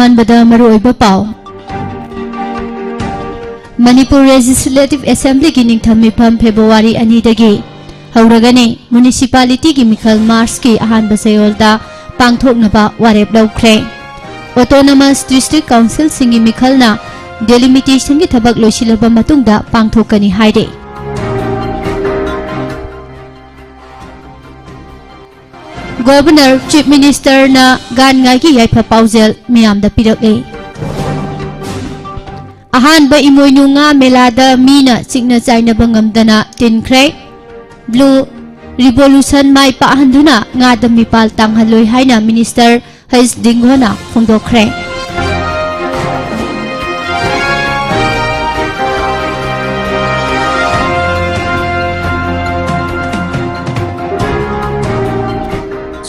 अहानबदा मरुओइबा पाव Manipur legislative assembly की निंगथम मिफम February 2 दगी हौरगने municipality की मिखल मार्च की अहानबा सयोलदा पांगथोकनबा वारेप लौख्रे ऑटोनोमस डिस्ट्रिक्ट काउंसिल सिंगी मिखलना डेलिमिटेशन की थबक लोइसिलबा मतुंगदा पांगथोकनी हाइदे गवर्नर चीफ मिनिस्टर ना गानगाई की याइफा पाउजेल मियामदा पिरकले अहानबा इमोइनुंगा मेलादा मीना चिकना चाइनाबा ngamdana तिनख्रे ब्लू रिवोल्यूशन माइ पाहंदुना ngadam mipal tanghaloi haina minister हैज दिंगोना फोंदोख्रे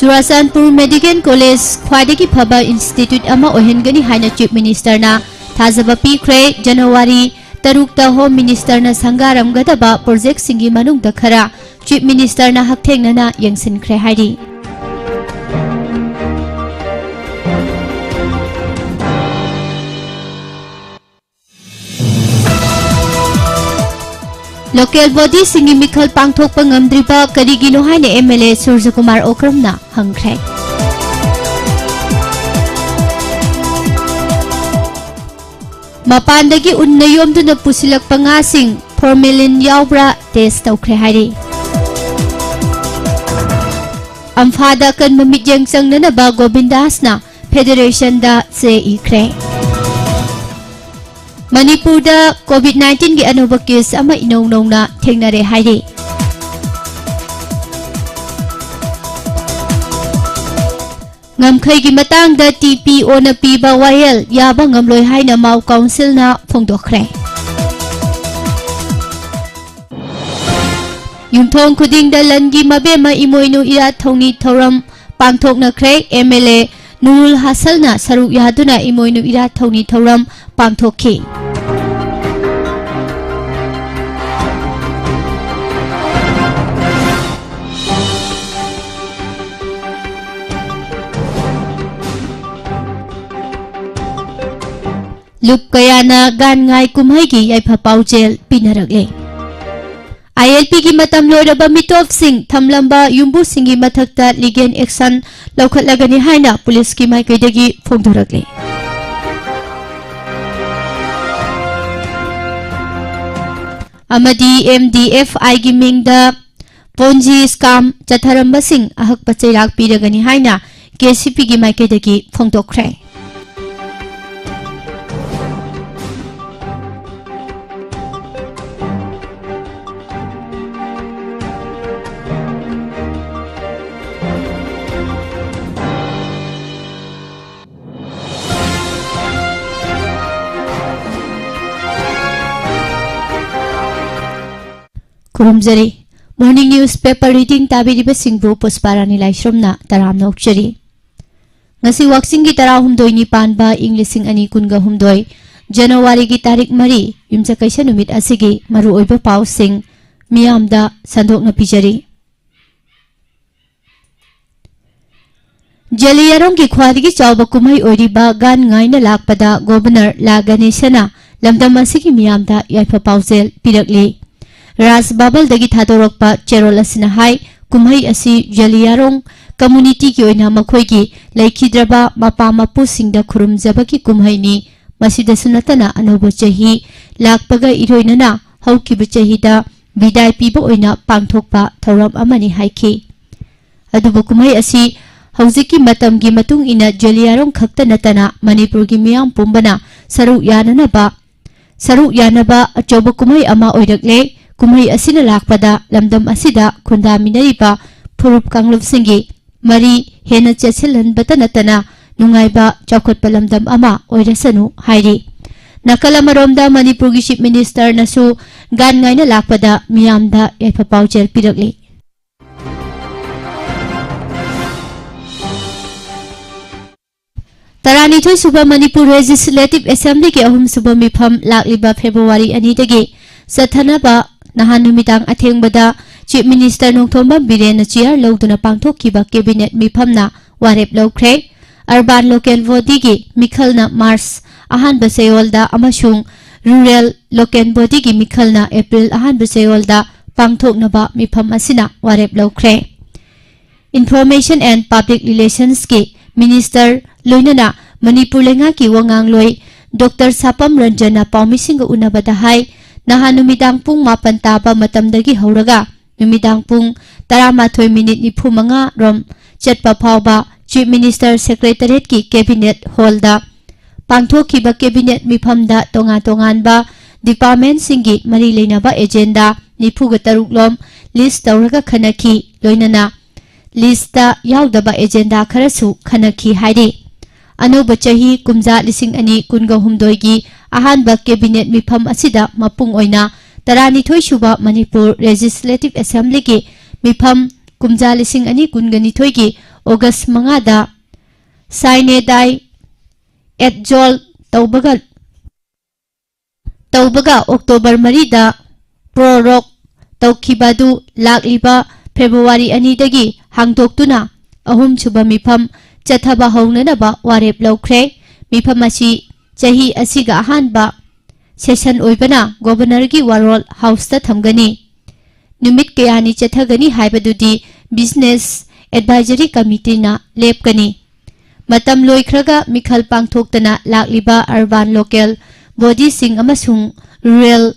चुराचांदपुर मेडिकल कॉलेज ख्वाइदगी फबा इंस्टीट्यूट अमा ओहेनगनी हाइना चीफ मिनिस्टर ना थाजबा पीख्रे जनवरी 3 होम मिनिस्टर ना संगारमगदबा प्रोजेक्ट सिंगी मनुंगदा खरा चीफ मिनिस्टर ना हकथेंगना यंगसिनख्रे हाइदी लोकल बॉडी सिंगी मिखल पांगथोकपा ngamdriba करिगिनो हाइने MLA Surya Kumar ओक्रमना हंगख्रे मपानदगी उन्नयोमदुना पुसिलकपा ngasing formalin यावब्रा test तौख्रे हाइरि अम्फादा कन ममिजंग संगनबा गोविंदासना फेडरेशन दा से इख्रे मणिपुर दा कोविड-19 की अनोबा केस अमा इनौ नौना थेंगनरे हाइरि ngamkhai gi matang da TPO na piba wayel yaba ngamloi haina mau council na phongdokhre yumthong khuding da langi mabema imoinu ira thongni thoram pangthokna khre MLA Nurul Hasal na saruk yaduna imoinu ira thongni thoram pangthokhi लुप कयाना गानगाई कुम्हाई की याइफा पाउजेल पिनरगले ILP की मतम लोरबा मिटोफ सिंह थमलंबा युम्बु सिंगी मथकता लीगल एक्शन लौखटलगनी हाइना पुलिस की माइकैदगी फोंदोरगले अमदी MDFI की मिंगदा पोंजी स्काम चथरंबा सिंह अहक पचैराक पिरगनी हाइना KCP की माइकैदगी फोंदोख्रे खुरुमजरी मॉर्निंग न्यूज पेपर रीडिंग ताबिरिबा सिंगबु पुष्पारानी लाइश्रमना तरामना उक्चरी ngasi waksingi tara humdoi पानबा इंग 2022 जनवरी की तारीख 3 युमचकाइसा नुमित असिगी मरु ओइबा पाउ सिंग मियामदा संदोकना पिजरी जलियारों की ख्वादगी चावबा कुमई ओइरिबा गान ngaina lakpada गवर्नर ला गणेशना लमदम असिगी मियामदा याइफा पाउजेल पिरकली राज बाबल दगी थादोरकपा चेरोल असिना हाई कुमई असि जलियारों कम्युनिटी की ओइना मखोइगी लैखिद्रबा मपा मपु सिंगदा खुरुमजबकी कुमईनी मसिदसु नतना अनोबो चही लाकपगा इरोइनना हौकिबु चहीदा विदाय पीबा ओइना पांगथोकपा थौरम अमनि हाइखि अदुबु कुमई असि हौजिकी मतमगी मतुंग इना जलियारों खक्ता नतना मणिपुर की मियाम पुंबना सरुक यानबा अचोबा कुमई अमा ओइरकले कुमई असिना लाकपदा लमदम असिदा खुंदामिनरिबा फुरुप कांगलुप सिंगी मरी हेना चेसिलनबता नतना नुंगाइबा चौखटपा लमदम अमा ओइरसनु हाइरि नकल अमरोमदा मणिपुर की चीफ मिनिस्टर नसु गान ngaina लाकपदा मियामदा याइफा पाउजेल पिरकली तरानीथोई सुबह मणिपुर लेजिस्लेटिव असेंबली के अहुम सुबह मिफम लाकलिबा फेब्रुवारी 2 दगी सथनबा नहान नुमितांग अथेंगबदा chief minister Nongthombam Biren chair लौदुना पांगथोखिबा कैबिनेट मिफमना वारेप लौख्रे अर्बान लोकल बॉडी की मिखलना मार्च अहानब चयोलदा अमसुंग रूरल लोकल बॉडी की मिखलना अप्रैल अहानब चयोलदा पांगथोकनबा मिफम असिना वारेप लौख्रे इन्फॉर्मेशन एंड पब्लिक रिलेशंस की मिनिस्टर लोइनना मणिपुर लेंगा की वंगांगलोई डॉक्टर सापम रंजना पाउमिसिंग उनबदा हाई नहान नुमिदांग पुंग मापन ताबा मतमदगी हौरगा नुमिदांग पुंग 13 मिनिट 95 रोम चटपा फावबा चीफ मिनिस्टर सेक्रेटरीट की कैबिनेट हॉलदा पांगथोखिबा कैबिनेट मिफमदा तोंगा तोंगानबा डिपार्टमेंट सिंगी मरी लेनाबा एजेंडा 93 लोम लिस्ट तौरगा खनखी लोइनना लिस्टा यावदबा एजेंडा खरसु खनखी हाइदे अनोबा चही कुमजा 2019 की अहानबा कैबिनेट मिफम असिदा मपुंग ओइना 12 सुबा मणिपुर लेजिस्लेटिव असेंबली की मिफम कुमजा 2019 की अगस्त 5 दा साइनेदाई एडजोल तौबगा अक्टोबर 3 दा प्रोरोग तौखिबादु लाक्लिबा फेब्रुवारी 2 दगी हांगदोक्तुना अहुम सुबा मिफम चथबा हौननबा वारेप लौख्रे मिफम असी चही असिगा अहानबा सेशन ओइबना गवर्नर की वारोल हाउस ता थमगनी नुमित कयानी चथगनी हाइबदुदी बिजनेस एडवाइजरी कमिटी ना लेपगनी मतम लोइख्रगा मिखल पांगथोक्तना लाक्लिबा अर्बान लोकल बॉडी सिंग अमसुंग रूरल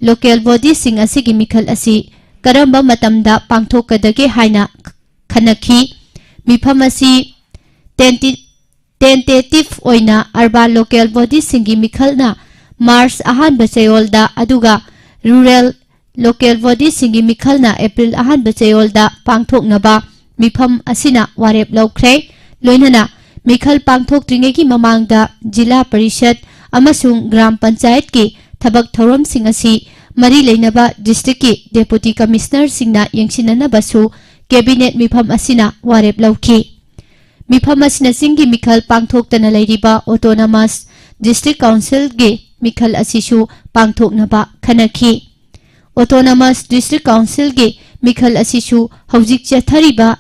लोकल बॉडी सिंग असिगी मिखल असी करंबा मतमदा पांगथोकदगे हाइना खनखी मिफम असी tentative ओइना urban local body सिंगी मिखलना March अहानब चयोलदा अदुगा रूरल लोकल बॉडी सिंगी मिखलना अप्रैल अहानब चयोलदा पांगथोकनबा मिफम असिना वारेप लौख्रे लोइनना मिखल पांगथोक्त्रिंगे की ममांगदा जिला परिषद अमसुंग ग्राम पंचायत की थबक थौरम सिंग असि मरी लेनबा डिस्ट्रिक्ट की डेप्यूटी कमिश्नर सिंगना यंगसिननबसु कैबिनेट मिफम असिना वारेप लौखी मिफम असिना सिंगी मिखल पांगथोक्तना लेरिबा ऑटोनोमस डिस्ट्रिक्ट काउंसिल की मिखल असिसु पांगथोक्नबा खनखी ऑटोनोमस डिस्ट्रिक्ट काउंसिल की मिखल असिसु हौजिक चथरिबा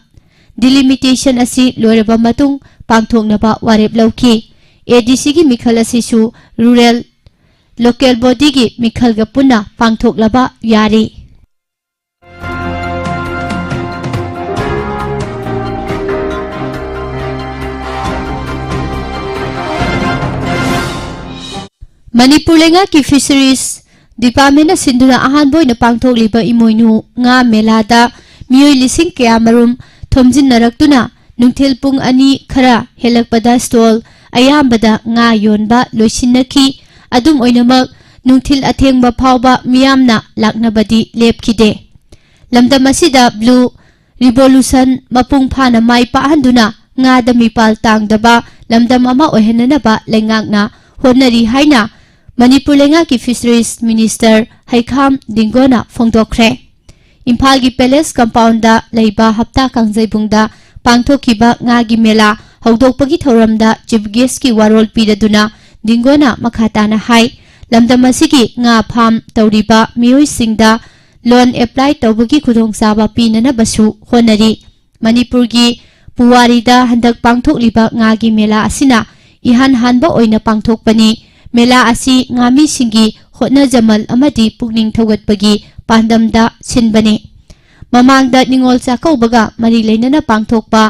डिलिमिटेशन असि लोरबा मतुंग पांगथोक्नबा वारेप लौखी एडीसी की मिखल असिसु रूरल लोकल बॉडी की मिखल ग पुना पांगथोक्लबा यारी मणिपुर लेंगा की फिशरीज डिपार्टमेंट सिंधुना अहानबोइन पांगथोक्लिबा इमोइनु nga मेलादा मियोइ लिसिंग कया मरुम थोमजिनरक्तुना नुंथेल पुंग अनि खरा हेलकपदा स्टॉल अयामबदा nga योनबा लोइसिनखी अदुम ओइनमक नुंथिल अथेंगबा फावबा मियामना लाक्नबदी लेपखिदे लमदम असिदा ब्लू रिवोल्यूशन मपुंग फाना माइ पाहंदुना nga दा मिपाल तांगदबा लमदम अमा ओहननबा लेंगाकना होनरी हाइना मणिपुर लेंगा की फिशरीज मिनिस्टर हैखाम दिंगोना फोंदोखरे इम्फाल की पैलेस कंपाउंड लेबा हप्ता कांगजेबुंगदा पांगथोखिबा nga की मेला हौदोकपगी थौरमदा चीफ गेस्ट की वारोल पीरदुना दिंगोना मखाताना हाई लमदम असिगी nga फार्म तौरिबा मियोइ सिंगदा लोन अप्लाई तौबगी खुदोंगसाबा पीननबसु होनरी मणिपुर की पुवारीदा हंदक पांगथोक्लिबा nga की मेला असिना इहान हानबा ओइना पांगथोकपनी मेला असी ngami सिंगी होना जमल अमदी पुगनिंग थौगतपगी पांदमदा सिनबने ममांगदा निंगोल चाकौबगा मरी लेनना पांगथोकपा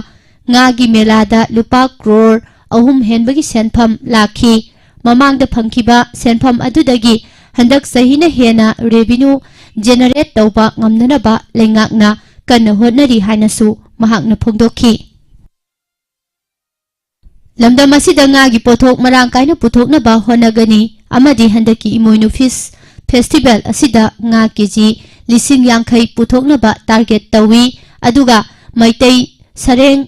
nga की मेलादा लुपा क्रोर अहुम हेनबगी सेनफम लाखी ममांगदा फंखिबा सेनफम अदुदगी हंदक सहीना हेना रेवेन्यू जेनरेट तौबा ngamnanaba लेंगाकना कन्न होनरी हाइनसु महाकना फोंदोखी लमदम असिदा nga की पोथोक मरांग कायना पुथोकनबा होनगनी अमदी हंदकी इमोइनु फिश फेस्टिवल असिदा nga केजी 50 पुथोकनबा टारगेट तवी अदुगा मैतै सरेंग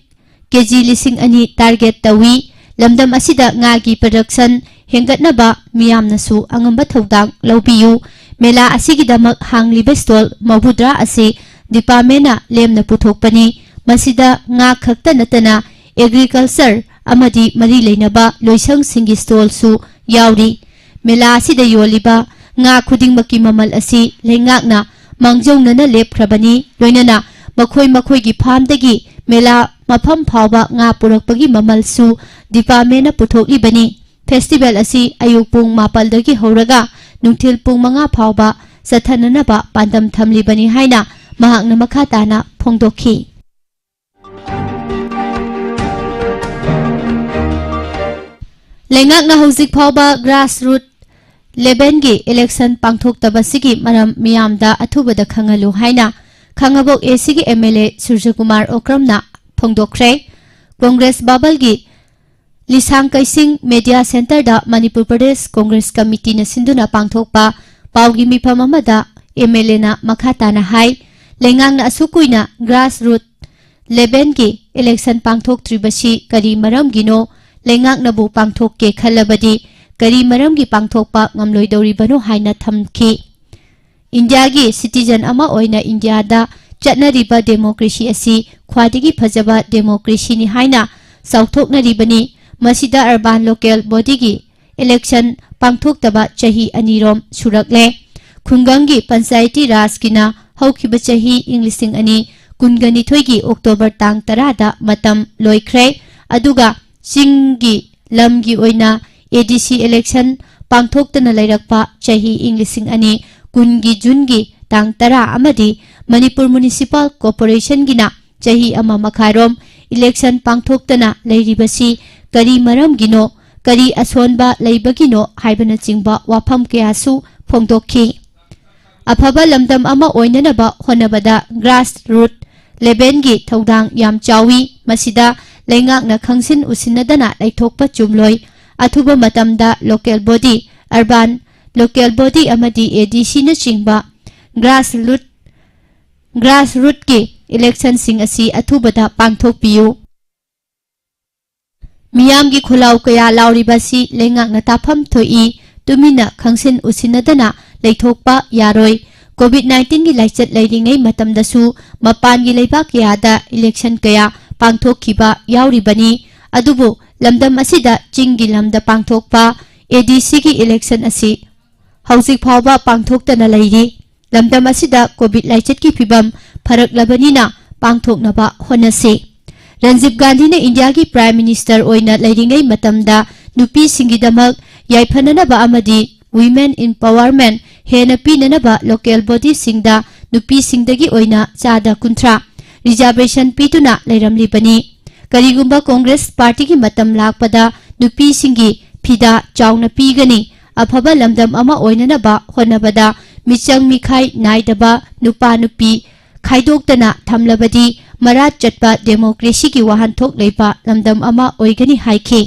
केजी 2 टारगेट तवी लमदम असिदा nga की प्रोडक्शन हेंगतनबा मियामनसु अंगंबा थौदांग लौबियु मेला असिगिदमक हांगलिबा स्टॉल मबुद्रा असे डिपार्टमेंटना लेमना पुथोकपनी मसिदा nga खक्ता नतना एग्रीकल्चर अमदी मरी लेनबा लोइसंग सिंगी स्टॉल सु यावरी मेला असिदा योलिबा nga खुदिंगमकी ममल असि लेंगाकना मांगजौनना लेपख्रबनी लोइनना मखोई मखोई की फार्मदगी मेला मफम फावबा nga पुरकपगी ममलसु डिपार्टमेंट पुथोकलिबनी फेस्टिवल असी अयुक पुंग मापलदगी हौरगा नुंथिल पुंग मंगा फावबा सथननबा पांदम थमलिबनी हाइना महाकना मखा ताना फोंदोखी। लेंगाकना हौजिक फावबा ग्रासरूट लेवल की इलेक्शन पांथोक्तबसिगी मरम मियामदा अथुबदा खंगलु हाइना खंगबोक एसीगी एमएलए सूर्यकुमार ओक्रमना फोंदोखरे। कांग्रेस बाबल की लिसांग कैसिंग मीडिया सेंटर दा मणिपुर प्रदेश कांग्रेस कमिटी न सिंधुना पांथोकपा पावगी मिफम अमदा एमएलए ना मखाताना हाई लेंगांगना असुकुइना ग्रासरूट लेवल की इलेक्शन पांथोक्त्रिबसी करी मरम गिनो लेंगांगनाबु पांथोक्के खल्लबदी करी मरम की पांथोकपा ngamloidoribano haina thamki। इंडिया की सिटीजन अमा ओइना इंडिया दा चटनरिबा डेमोक्रेसी असी ख्वादिगी फजबा डेमोक्रेसी नि हाइना साउथोकनरिबनी मसिदा अर्बान लोकल बॉडी की इलेक्शन पांथोक्तबा चही अनिरोम सुरकले। खुंगंगी पंचायती राज किना हौखिबा चही इंग्लिशिंग अनि कुनगनिथोई की अक्टोबर तांग 10 दा मतम लोइख्रे। अदुगा सिंगी लमगी ओइना ADC इलेक्शन पांथोक्तना लैरकपा चही इंग्लिशिंग अनि कुनगी जुनगी तांग 10 अमदी मणिपुर म्युनिसिपल कॉर्पोरेशन गिना चही अमा मखारोम इलेक्शन पांथोक्तना लैरिबसी करी मरम गिनो करी असोनबा लैबगिनो हाइबना चिंबा वाफम कयासु फोंदोखी। अफबा लमदम अमा ओइननबा होनबदा ग्रास रूट लेवल की थौदांग याम चावी मसिदा लेंगाकना खंगसिन उसिनदना लैथोकपा चुमलोई। अथुबा मतमदा local body urban local body अमदी ADC न चिंबा ग्रास रूट के इलेक्शन सिंग असी अथुबदा पांथोकपियु। मियाम की खुलाव कया लाउरिबसी लेंगाकना ताफम थोई तुमिना खंगसिन उसिनदना लैथोकपा यारोई। कोविड-19 की लाइचत लैरिंगै मतमदसु मपान की लैबा कयादा इलेक्शन कया पांथोकखिबा याउरिबनी। अदुबु लमदम असिदा चिंगी लमदा पांथोकपा ADC की इलेक्शन असी हौजिक फावबा पांथोक्तना लैरि। लमदम असिदा कोविड लाइचत की फिबम फरकलबनिना पांथोकनबा होनसे। रंजीव गांधी ने इंडिया की प्राइम मिनिस्टर ओइना लैरिंगै मतमदा नुपी सिंगिदमक याइफननबा अमदी वुमेन एम्पावरमेंट हेना पीननबा लोकल बॉडी सिंगदा नुपी सिंगदगी ओइना चादा 30 रिजर्वेशन पीतुना लैरमलिबनी। करीगुंबा कांग्रेस पार्टी की मतम लाकपदा नुपी सिंगी फिदा चाउना पीगनी। अफबा लमदम अमा ओइननबा होनबदा मिचंग मिखाई नाइदबा नुपा नुपी खाइदोक्तना थमलबदी मरात चटपा डेमोक्रेसी की वाहनथोक लेपा लमदम अमा ओइगनी हाइखे।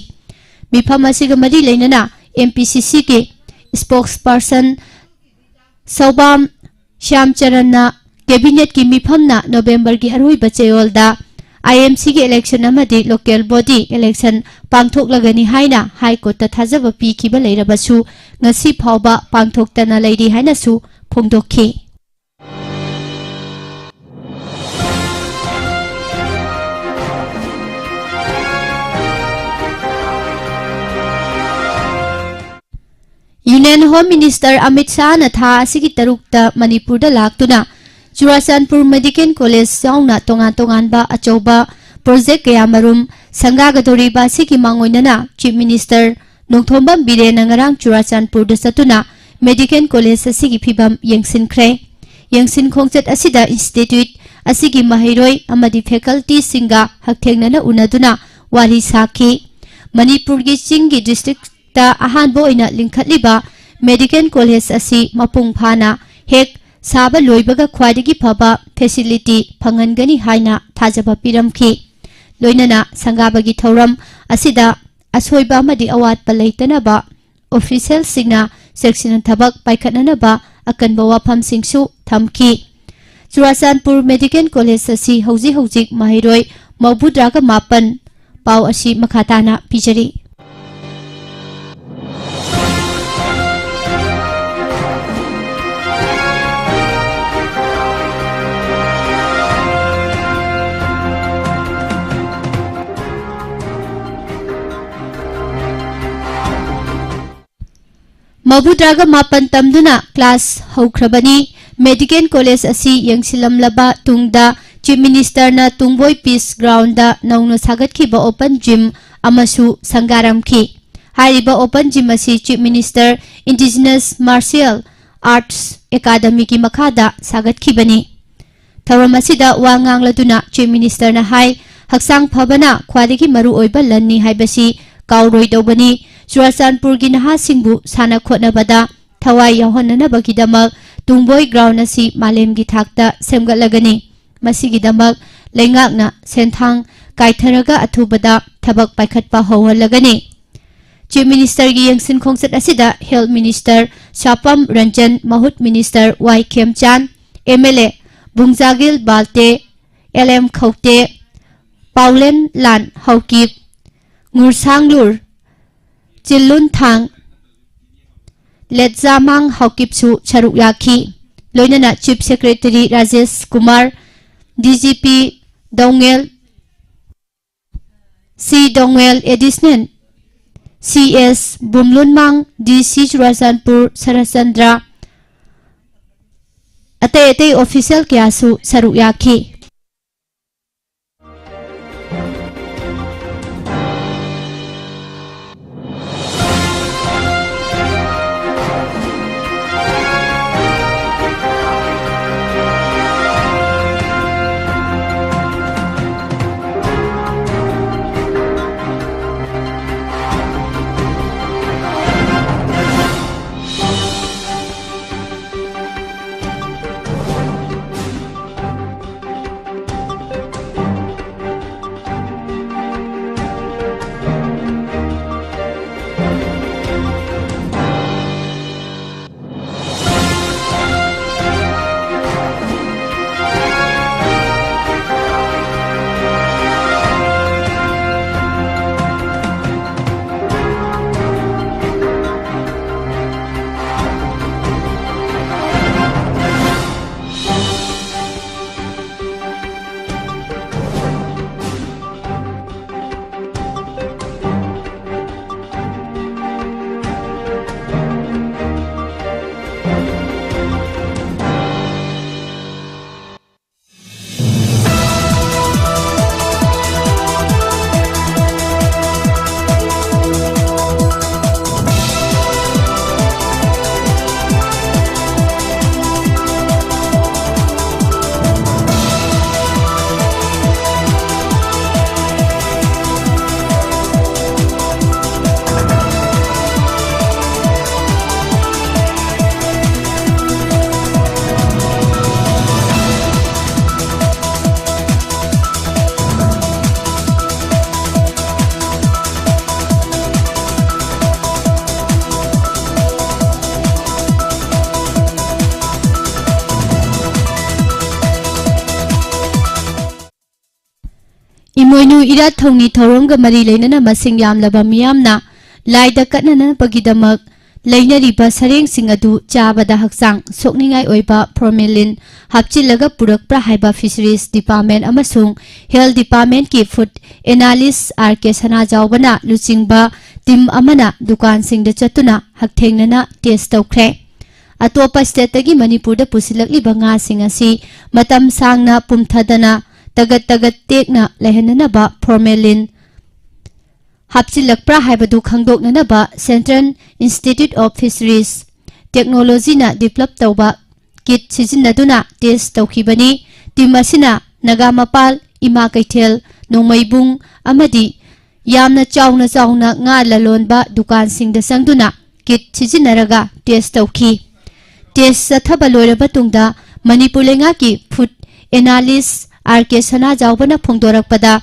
मिफम असिगा मरी लेनना MPCC के स्पोक्सपर्सन सौबाम श्यामचरणना कैबिनेट की मिफमना नवंबर की अरोइबा चेयोलदा IMC के इलेक्शन अमदी लोकल बॉडी इलेक्शन पांथोकलगनी हाइना हाई कोर्ट थाजबा पीखिबा लैरबसु ngasi फावबा पांथोक्तना लैरि हाइनासु फोंदोखी। Union home minister Amit Shah न था असिगी तरुकता मणिपुर दा लाक्तुना चुराचानपुर मेडिकल कॉलेज साउना तोंगान तोंगानबा अचौबा प्रोजेक्ट कयामरुम संगागदोरिबा सिगी मांगोइनना chief minister Nongthombam Biren ngarang Churachandpur दा सतुना मेडिकल कॉलेज असिगी फिबम यंगसिनख्रे। यंगसिन खोंगचत असिदा इंस्टीट्यूट असिगी महैरोई अमदी फैकल्टी सिंगा हकथेंगनना उनदुना वारी साखी। मणिपुर की चिंगी डिस्ट्रिक्ट ता अहानबो ओइना लिंखतलिबा मेडिकल कॉलेज असी मपुंग फाना हेक साबा लोइबगा ख्वादिगी फबा फैसिलिटी फंगनगनी हाइना थाजबा पिरमखी। लोइनना संगाबगी थौरम असिदा असोइबा अमदी अवातपा लैतनबा ऑफिशियल सिंगना सेक्शन थबक पाइखतनबा अकनबा वाफम सिंगसु थमखी। चुराचानपुर मेडिकल कॉलेज असी हौजी हौजिक महैरोई मौबुद्रागा 9 पाव असी मखाताना पिजरी। मबुद्रागा 9 तमदुना क्लास हौख्रबनी। मेडिकल कॉलेज असी यंगसिलमलबा तुंगदा Chief Minister na Tungboi Peace Ground da nauna sagatkiba open gym amasu sangaramki. Hariba open gym asi Chief Minister Indigenous Martial Arts Academy ki makada sagatkibani. Thauramasida wangang laduna Chief Minister na hai haksang phabana khwadagi maru oiba lanni haibasi kauroi dobani. Churachandpur gi naha singbu sana khotnabada thawai yahonnanabagidamag Tungboi Ground asi malem gi thakta semgatlagani. Masigidamak lengakna senthang kaitharaga athubada thabak paikhatpa howhalagani. Chief Minister gi yengsin khongsat asida Health Minister Sapam Ranjan, Mahut Minister Y Khemchan, MLA Bungjagil Balte, LM Khaute, Paulen Lan Haukip, Ngursanglur, Chilun Thang, Letzamang Haukip su charuk yakhi. Loinana Chief Secretary Rajesh Kumar, DGP Dongel, C. Dongel Additional, CS Bumlunmang, DC Churachandpur Sarachandra, Ate official Kyasu Saruk yakhi. Imoinu ira thongni thorongga mari leinana masing yamlaba miyamna laida katnana pagidamak leinariba sareng sing adu chabada haksang sokningai oiba formalin hapchilaga purakpra haiba Fisheries Department amasung Health Department ki food analyst RK Sana jawbana luchingba tim amana dukan singda chatuna hakthengnana test tawkhre. Atopa state tagi Manipur da pusilakli banga sing asi matam sangna pumthadana tagat tekna lehenanaba formalin hapchilakpra haibadu khangdoknanaba Central Institute of Fisheries Technology na develop tawba kit sijinnaduna test tawkhibani. Tim asina Nagamapal, Ima Kaithel, Nongmaibung amadi yamna chauna nga lalonba dukan singda sangduna kit sijinnaraga test tawkhi. Test sathaba loiraba tungda Manipur lenga ki food analyst RK Sana jawbana phongdorakpada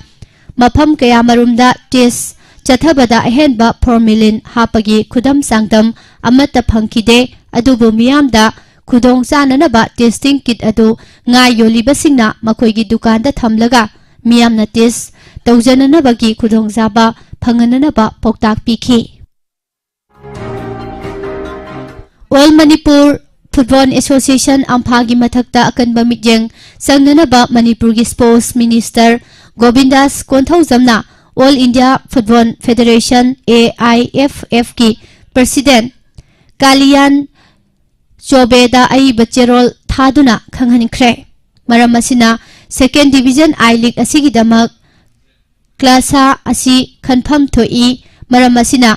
mafam kaya marumda test chathabada ahenba formalin hapagi khudam sangdam amata phangkide adubu miyamda khudong chananaba testing kit adu nga yolibasingna makoigi dukanda thamlaga miyamna test tawjananabagi khudong jaba phangananaba poktak pikhi. All Manipur Football Association Amphagi Mathakta Akanba Mityeng Sangnanaba Manipur gi Sports Minister Govindas Konthaujamna All India Football Federation AIFF ki President Kaliyan Chobeda ai bacherol thaduna khanghanikre. Maramasina second division I league असिगी दमक क्लासा असि खनफम थोई मरम असिना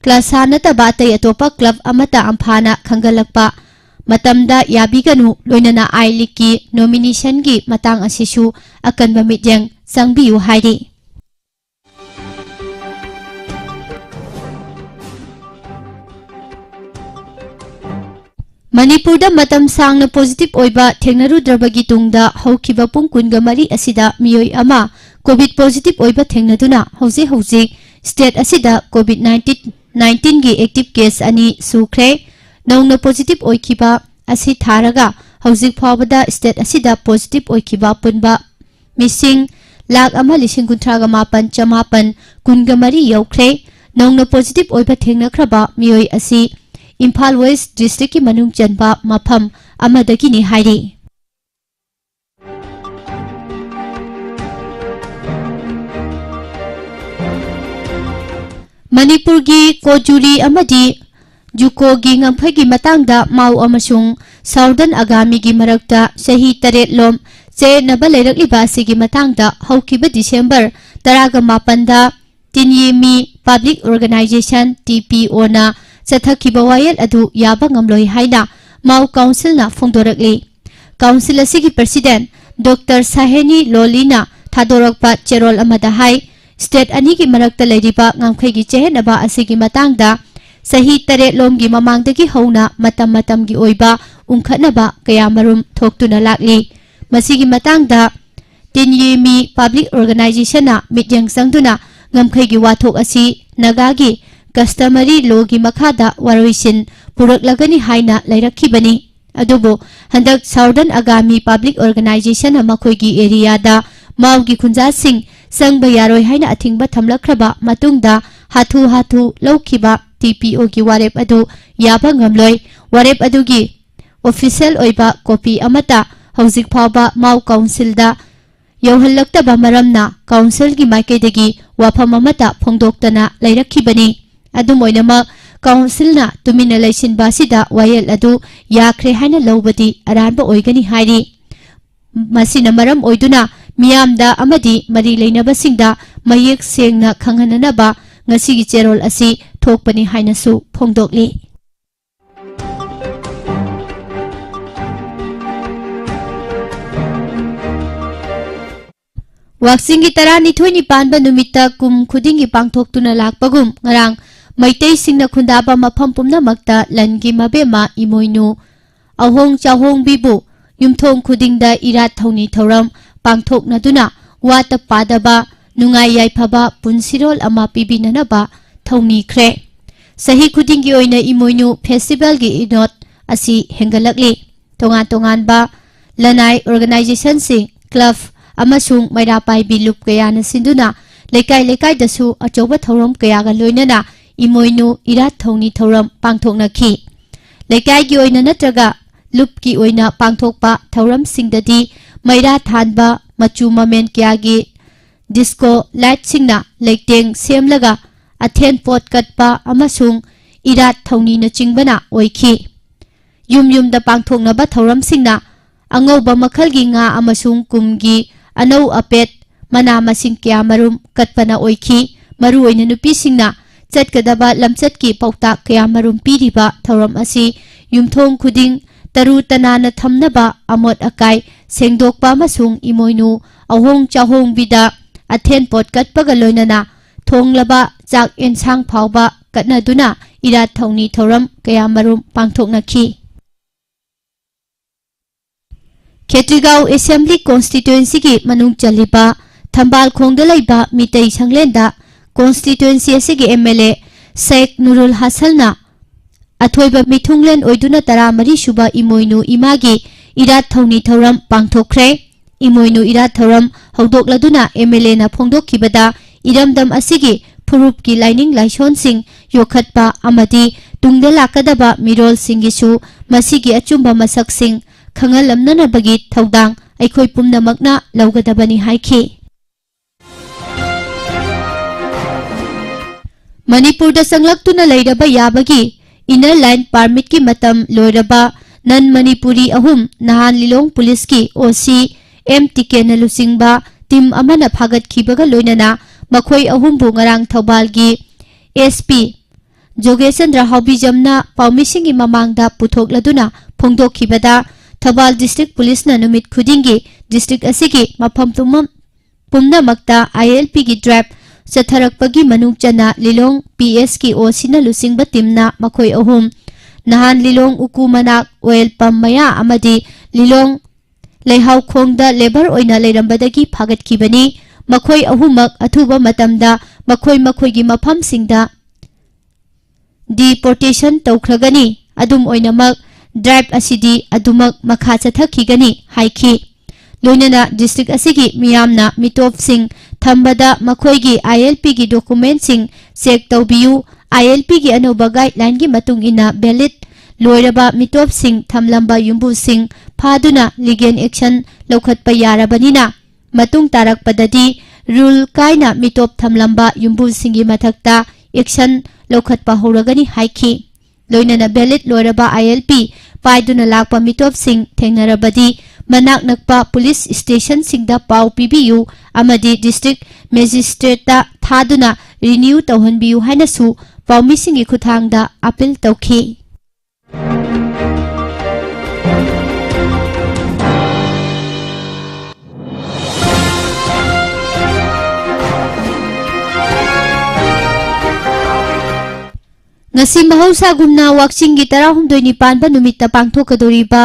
क्लासा नतबा तै अतोपा club अमता अम्फाना खंगलकपा मतमदा याबिगनु लोइनना आई league की nomination की मतंग असिसु अकनबा मित्यंग संगबियु हाइरि मणिपुर मतम सांगना पॉजिटिव ओइबा थेंगनरुद्रबगी तुंगदा हौखिबा पुंग कुनगा मरी असिदा मियोई अमा कोविड पॉजिटिव ओइबा थेंगनदुना हौजे हौजे स्टेट असिदा कोविड 19 गी एक्टिव केस अनि सुख्रे नौना पॉजिटिव ओइखिबा असि थारगा हौजिक फावदा स्टेट असिदा पॉजिटिव ओइखिबा पुनबा मिसिंग लाख अमा लिसिंग कुंथ्रागा मापन चमापन कुनगा मरी यौख्रे नौना पॉजिटिव ओइबा थेंगनख्रबा मियोई असि इम्फाल वेस्ट डिस्ट्रिक्ट की मनुंग चनबा मफम अमदगिनी हाइरि मणिपुर की कोजुरी अमदी जुको की ngamphai matangda mau amasung southern agami gi marakta sahi taret lom che naba leirakliba sigi matangda haukiba December 18 da Tinyemi Public Organization TPO na चथखिबा वायल अदु याबा ngamloi haina mau council na phongdorakli council asigi president Dr. Saheni Lolina thadorakpa cherol amada hai state ani gi marakta leiriba ngamkhai gi chehenaba asigi matangda sahi tare lom gi mamangda gi hauna matam matam gi oiba ungkhatnaba kayamarum thoktuna lakli masigi matangda Tinyemi Public Organization na mityang sangduna ngamkhai gi wathok asi naga gi customary law gi makhada waroisin puraklagani haina lairakkhibani adubo handak southern agami public organization amakhoi gi area da mau gi khunja sing sangba yaroi haina athingba thamlakraba matungda hathu laukhiba TPO gi warep adu yaba ngamloi warep adu gi official oiba copy amata hojik phawba mau council da yohallakta maramna council gi maikaidagi wafam amata phongdoktana lairakkhibani अदुमोइनमा काउंसिलना तुमिना लैसिन बासिदा वायल अदु याख्रे हाइना लौबदी अरानबा ओइगनी हाइरि मसिना मरम ओइदुना मियामदा अमदी मरी लेनबसिंगदा मयेक सेंगना खंगननबा ngasiगी चेरोल असि थोकपनि हाइनासु फोंदोकली वाक्सिंगी तरानिथोइनि पानबा नुमिता कुम खुदिंगी पांगथोक्तुना लाकपगुम ngarang Maitai singna khundaba mafam pumnamakta langi mabema imoinu ahong chahong bibu yumthong khudingda irat thoni thoram pangthoknaduna wata padaba nungai yaifaba punsirol ama pibinanaba thoni khre sahi khudingi oina imoinu festival gi inot asi hengalakli tongan ba lanai organization sing club amasung mairapai bilup kayana sinduna lekai dasu achoba thorom kayaga loinana imoinu irat thoni thoram pangthoknakhi lekai gi oina natraga lup ki oina pangthokpa thoram singdadi maira thanba machu mamen kya gi disco light singna leiteng semlaga athen pot katpa amasung irat thoni na chingbana oikhi yum da pangthoknaba thoram singna angauba makhal gi nga amasung kumgi anau apet mana masing kya marum katpana oikhi maru oina nupi singna चटकदबा लमचट की पौता कयामरुम पीरिबा थौरम असि युमथोंग खुदिंग तरु तनाना थमनबा अमोट acai सेंगदोकपा मसुंग Imoinu अहोंग चाहोंग बिदा अथेन pot कटपगा लोइनना थोंगलबा चाक एनसांग फावबा कटनादुना इरात थौनी थौरम कयामरुम पांगथोकनखि खेत्रिगांव assembly constituency की मनुंग चलिबा थंबाल खोंगदा लैबा मितै संगलेंदा constituency asigi MLA Sheikh Nurul Hasalna athoiba mithunglen oiduna taramari suba imoinu imagi irat thoni thoram pangthokre imoinu irat thoram hodokladuna MLA na phongdokhibada iramdam asigi phurup ki lining laison sing yokhatpa amadi tungda lakadaba mirol singisu masigi achumba masak sing khangalamnana bagi thodang aikhoi pumnamakna laugadabani haikhi Manipur दा संगलक्तुना लैरबा याबगी inner line permit की मतम लोइरबा none Manipuri अहुम नहान Lilong police की ओसी M Tiken na lusingba tim amana phagat khibaga loinana makhoi ahumbu ngarang Thaubalgi SP Jogechandra Haubijamna paumisingi mamangda puthokladuna phongdokhibada Thabal District Police na numit khudingi district asigi mafam pumna makta ILP gi drive chatharakpagi manung chana Lilong PS ki osina lusingba timna makhoi ahum nahan Lilong uku manak oil pump maya amadi Lilong leihau khongda labor oina leirambadagi phagat khibani makhoi ahumak athuba matamda makhoi gi mafam singda deportation tawkhragani adum oinamak drive asidi adumak makha chathakigani haiki loinana district asigi miyamna mitop sing thambada makhoigi ILP gi document sing check tawbiyu ILP gi anoba guideline gi matung ina valid loiraba mitop sing thamlamba yumbu sing phaduna legal action lokhatpa yarabanina matung tarak padadi rule kaina mitop thamlamba yumbu singi mathakta action lokhatpa horagani haiki loinana valid loiraba ILP paiduna lakpa mitop sing thengnarabadi manak nakpa police station singda pau pibiyu amadi district magistrate ta thaduna renew tawhanbiyu hainasu paumi singi khuthangda appeal tawkhi ngasi mahausa gumna wakching gi 12 panba numita pangthokadoriba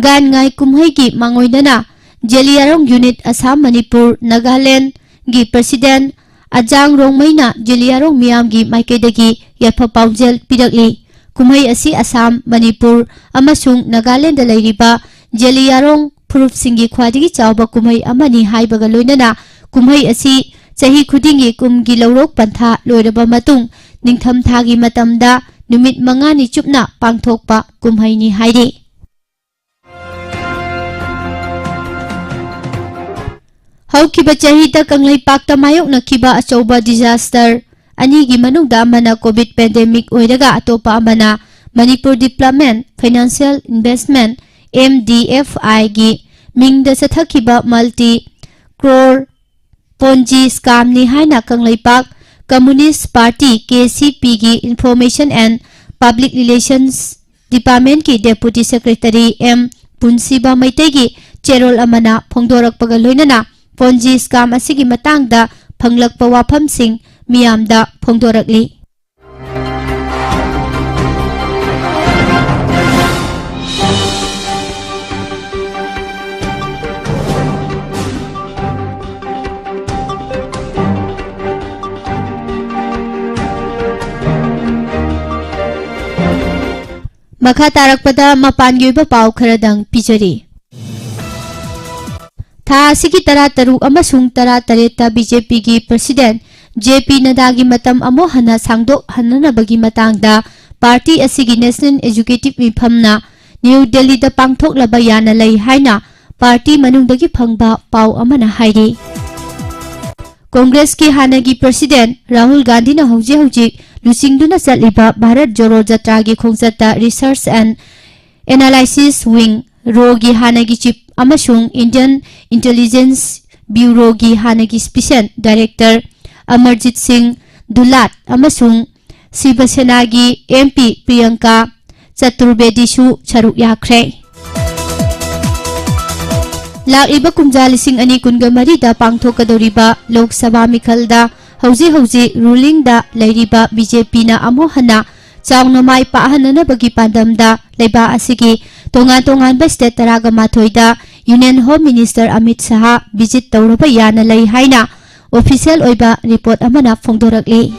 gan ngai kumhai gi mangoidana Jeliarong unit Assam Manipur Nagaland gi president Ajang Rongmaina Jeliarong miyam gi maikedagi yafa paujel pirakli kumhai asi Assam Manipur amasung Nagaland da leiriba Jeliarong furup singi khwadigi chawba kumhai amani haibaga loinana kumhai asi chahi khudingi kumgi lawrok pantha loiraba matung ningtham thagi matamda numit mangani chupna pangthokpa kumhai ni hairi haukiba chahita kanglai pakta mayok nakhiba achauba disaster ani gi manungda amana covid pandemic oiraga atopa amana Manipur Development Financial Investment MDFI gi mingda sathakhiba multi crore Ponzi scam ni haina kanglai pak Communist Party KCP gi Information and Public Relations Department ki Deputy Secretary M Punsiba Maitei gi cherol amana phongdorakpaga loinana Ponzi scam asigi matangda phanglakpa wafam sing miyamda phongdorakli makha tarakpada mapangi oiba pau kharadang pijari tha asigi tara taruk amasung tara tareta BJP gi president JP Nadda gi matam amo hana sangdok hananabagi matangda party asigi National Executive Mifamna New Delhi da pangthok laba yana lai haina party manungdagi phangba pau amana hairi Congress ki hanagi president Rahul Gandhi na hauji lusingduna chatliba Bharat Joro Jatra gi khongjata Research and Analysis Wing rogi hanagi chief amasung Indian Intelligence Bureau gi hanagi special director Amarjit Singh Dulat amasung Shiva Sena gi MP Priyanka Chaturvedi su charuk yakhre lakiba kumja lising ani kunga marida pangthokadoriba Lok Sabha mikhalda hauji ruling da leiriba BJP na amo hana chawna mai pa hanana bagi pandamda leiba asigi tongan ba state taraga mathoida Union Home Minister Amit Shah visit tawraba yana lei haina official oiba report amana phongdorakli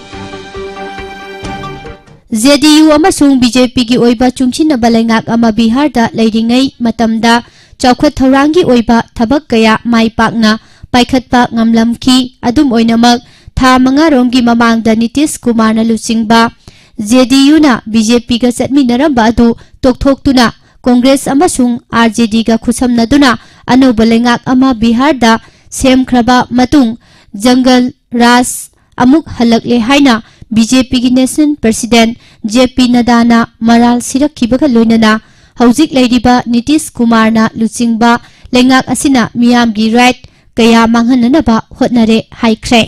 JDU amasung BJP gi oiba chungchina balengak ama Bihar da leiringai matamda chawkhat thaurangi oiba thabak kaya mai pakna paikhatpa ngamlamki adum oinamak tha mangaromgi mamangda Nitish Kumar na lusingba JDU na BJP ga chatminaramba adu tokthokuna Congress amasung RJD ga khusamnaduna anoba lengak ama Bihar da semkhraba matung Jangal Raj amuk halakle haina BJP gi National President JP Nadda na maral sirakhibaga loinana hauzik leiriba Nitish Kumar na luchingba लेंगाक असिना मियामगी right कया मांगहननबा होटनरे हाइख्रे